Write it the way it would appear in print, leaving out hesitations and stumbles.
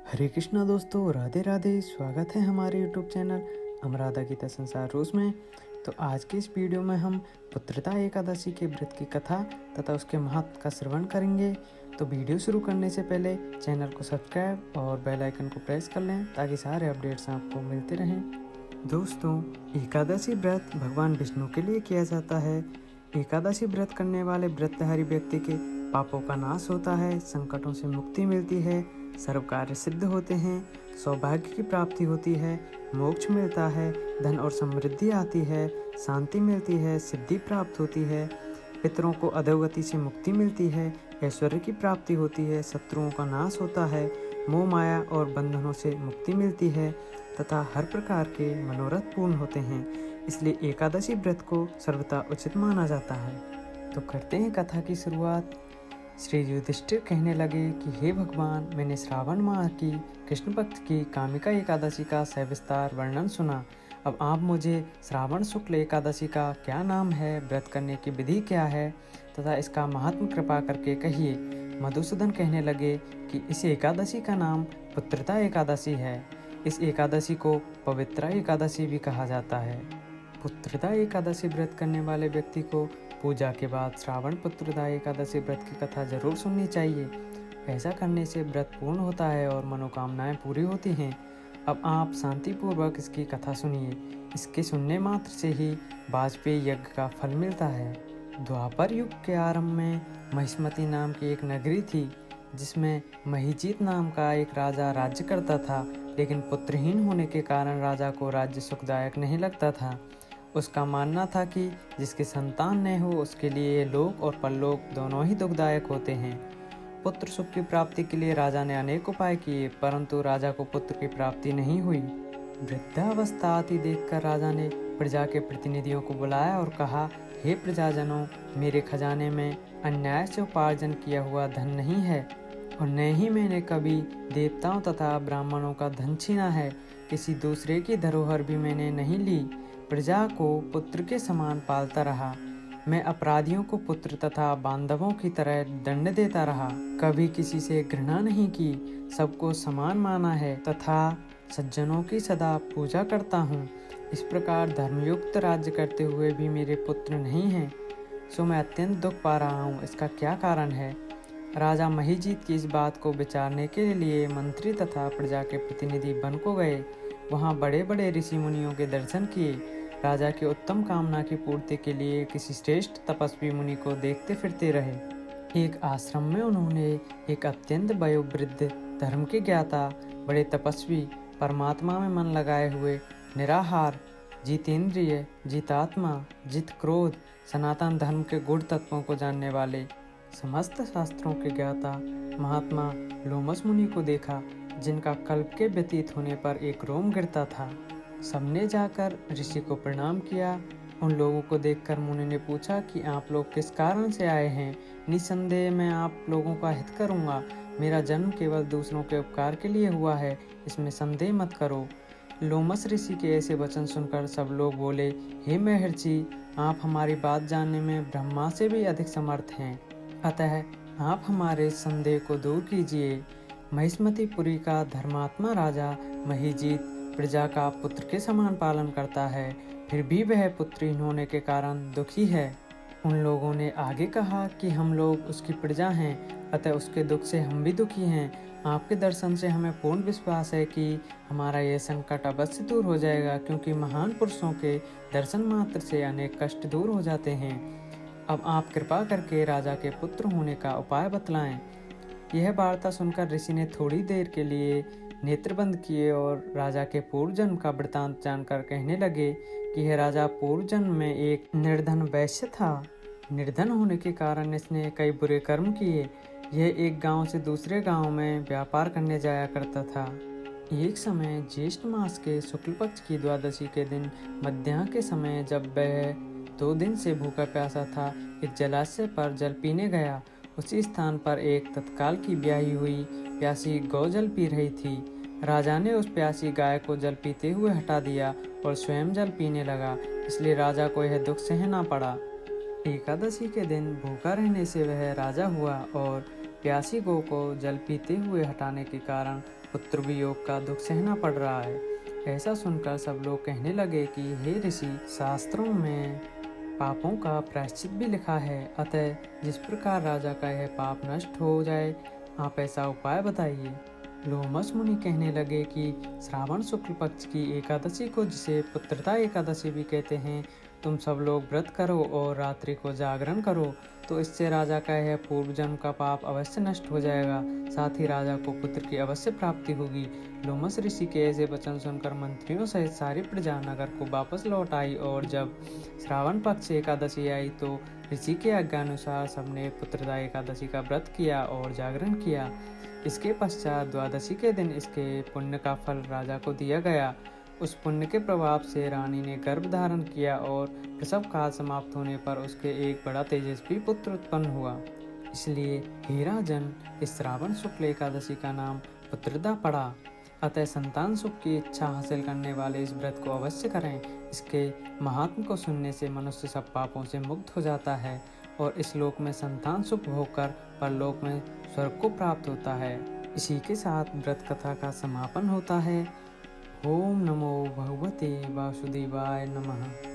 हरे कृष्णा दोस्तों, राधे राधे। स्वागत है हमारे यूट्यूब चैनल अनुराधा गीता संसार रूस में। तो आज के इस वीडियो में हम पुत्रदा एकादशी के व्रत की कथा तथा उसके महत्व का श्रवण करेंगे। तो वीडियो शुरू करने से पहले चैनल को सब्सक्राइब और बेल आइकन को प्रेस कर लें ताकि सारे अपडेट्स आपको मिलते रहें। दोस्तों, एकादशी व्रत भगवान विष्णु के लिए किया जाता है। एकादशी व्रत करने वाले व्रतधारी व्यक्ति के पापों का नाश होता है, संकटों से मुक्ति मिलती है, सर्व कार्य सिद्ध होते हैं, सौभाग्य की प्राप्ति होती है, मोक्ष मिलता है, धन और समृद्धि आती है, शांति मिलती है, सिद्धि प्राप्त होती है, पितरों को अधोगति से मुक्ति मिलती है, ऐश्वर्य की प्राप्ति होती है, शत्रुओं का नाश होता है, मोह माया और बंधनों से मुक्ति मिलती है तथा हर प्रकार के मनोरथ पूर्ण होते हैं। इसलिए एकादशी व्रत को सर्वथा उचित माना जाता है। तो करते हैं कथा की शुरुआत। श्री युधिष्ठिर कहने लगे कि हे भगवान, मैंने श्रावण माह की कृष्ण पक्ष की कामिका एकादशी का सविस्तार वर्णन सुना। अब आप मुझे श्रावण शुक्ल एकादशी का क्या नाम है, व्रत करने की विधि क्या है तथा इसका महात्म कृपा करके कहिए। मधुसूदन कहने लगे कि इस एकादशी का नाम पुत्रदा एकादशी है। इस एकादशी को पवित्रा एकादशी भी कहा जाता है। पुत्रदा एकादशी व्रत करने वाले व्यक्ति को पूजा के बाद श्रावण पुत्रदा एकादशी व्रत की कथा जरूर सुननी चाहिए। ऐसा करने से व्रत पूर्ण होता है और मनोकामनाएं पूरी होती हैं। अब आप शांतिपूर्वक इसकी कथा सुनिए। इसके सुनने मात्र से ही वाजपेयी यज्ञ का फल मिलता है। द्वापर युग के आरंभ में महिष्मती नाम की एक नगरी थी, जिसमें महीजीत नाम का एक राजा राज्य करता था। लेकिन पुत्रहीन होने के कारण राजा को राज्य सुखदायक नहीं लगता था। उसका मानना था कि जिसकी संतान न हो उसके लिए लोक और परलोक दोनों ही दुखदायक होते हैं। पुत्र सुख की प्राप्ति के लिए राजा ने अनेक उपाय किए, परंतु राजा को पुत्र की प्राप्ति नहीं हुई। वृद्धावस्था आती देखकर राजा ने प्रजा के प्रतिनिधियों को बुलाया और कहा, हे प्रजाजनों, मेरे खजाने में अन्याय से उपार्जन किया हुआ धन नहीं है और न ही मैंने कभी देवताओं तथा ब्राह्मणों का धन छीना है। किसी दूसरे की धरोहर भी मैंने नहीं ली। प्रजा को पुत्र के समान पालता रहा। मैं अपराधियों को पुत्र तथा बांधवों की तरह दंड देता रहा। कभी किसी से घृणा नहीं की, सबको समान माना है तथा सज्जनों की सदा पूजा करता हूँ। इस प्रकार धर्मयुक्त राज्य करते हुए भी मेरे पुत्र नहीं हैं, सो मैं अत्यंत दुख पा रहा हूँ। इसका क्या कारण है? राजा महीजीत की इस बात को विचारने के लिए मंत्री तथा प्रजा के प्रतिनिधि वन को गए। वहाँ बड़े बड़े ऋषि मुनियों के दर्शन किए। राजा की उत्तम कामना की पूर्ति के लिए किसी श्रेष्ठ तपस्वी मुनि को देखते फिरते रहे। एक आश्रम में उन्होंने एक अत्यंत वयोवृद्ध, धर्म के ज्ञाता, बड़े तपस्वी, परमात्मा में मन लगाए हुए, निराहार, जितेंद्रिय, जितात्मा, जित क्रोध, सनातन धर्म के गुण तत्वों को जानने वाले, समस्त शास्त्रों के ज्ञाता महात्मा लोमस मुनि को देखा, जिनका कल्प के व्यतीत होने पर एक रोम गिरता था। सबने जाकर ऋषि को प्रणाम किया। उन लोगों को देखकर मुनि ने पूछा कि आप लोग किस कारण से आए हैं? निसंदेह मैं आप लोगों का हित करूंगा। मेरा जन्म केवल दूसरों के उपकार के लिए हुआ है, इसमें संदेह मत करो। लोमस ऋषि के ऐसे वचन सुनकर सब लोग बोले, हे महर्षि, आप हमारी बात जानने में ब्रह्मा से भी अधिक समर्थ हैं, अतः आप हमारे संदेह को दूर कीजिए। महिष्मतीपुरी का धर्मात्मा राजा महीजीत प्रजा का पुत्र के समान पालन करता है, फिर भी वह पुत्रहीन होने के कारण दुखी है। उन लोगों ने आगे कहा कि हम लोग उसकी प्रजा हैं, अतः उसके दुख से हम भी दुखी हैं। आपके दर्शन से हमें पूर्ण विश्वास है कि हमारा यह संकट अवश्य दूर हो जाएगा, क्योंकि महान पुरुषों के दर्शन मात्र से अनेक कष्ट दूर हो जाते हैं। अब आप कृपा करके राजा के पुत्र होने का उपाय बतलाएं। यह वार्ता सुनकर ऋषि ने थोड़ी देर के लिए नेत्र बंद किए और राजा के पूर्व जन्म का वृतांत जानकर कहने लगे कि यह राजा पूर्व जन्म में एक निर्धन वैश्य था। निर्धन होने के कारण इसने कई बुरे कर्म किए। यह एक गांव से दूसरे गांव में व्यापार करने जाया करता था। एक समय ज्येष्ठ मास के शुक्ल पक्ष की द्वादशी के दिन मध्याह्न के समय, जब वह 2 दिन से भूखा प्यासा था, एक जलाशय पर जल पीने गया। उसी स्थान पर एक तत्काल की ब्याही हुई प्यासी गौ जल पी रही थी। राजा ने उस प्यासी गाय को जल पीते हुए हटा दिया और स्वयं जल पीने लगा, इसलिए राजा को यह दुख सहना पड़ा। एकादशी के दिन भूखा रहने से वह राजा हुआ और प्यासी गौ को जल पीते हुए हटाने के कारण पुत्र वियोग का दुख सहना पड़ रहा है। ऐसा सुनकर सब लोग कहने लगे कि हे ऋषि, शास्त्रों में पापों का प्रायश्चित भी लिखा है, अतः जिस प्रकार राजा का यह पाप नष्ट हो जाए, आप ऐसा उपाय बताइए। लोमस मुनि कहने लगे कि श्रावण शुक्ल पक्ष की एकादशी को, जिसे पुत्रदा एकादशी भी कहते हैं, तुम सब लोग व्रत करो और रात्रि को जागरण करो, तो इससे राजा का यह पूर्व जन्म का पाप अवश्य नष्ट हो जाएगा, साथ ही राजा को पुत्र की अवश्य प्राप्ति होगी। लोमस ऋषि के ऐसे वचन सुनकर मंत्रियों सहित सारी प्रजा नगर को वापस लौट आई और जब श्रावण पक्ष एकादशी आई तो ऋषि के आज्ञानुसार सबने पुत्रदा एकादशी का व्रत किया और जागरण किया। इसके पश्चात द्वादशी के दिन इसके पुण्य का फल राजा को दिया गया। उस पुण्य के प्रभाव से रानी ने गर्भ धारण किया और प्रसव काल समाप्त होने पर उसके एक बड़ा तेजस्वी पुत्र उत्पन्न हुआ। इसलिए हे राजन, इस श्रावण शुक्ल एकादशी का नाम पुत्रदा पड़ा। अतः संतान सुख की इच्छा हासिल करने वाले इस व्रत को अवश्य करें। इसके महात्म को सुनने से मनुष्य सब पापों से मुक्त हो जाता है और इस लोक में संतान सुख होकर परलोक में स्वर्ग को प्राप्त होता है। इसी के साथ व्रत कथा का समापन होता है। ओम नमो भगवते वासुदेवाय नमः।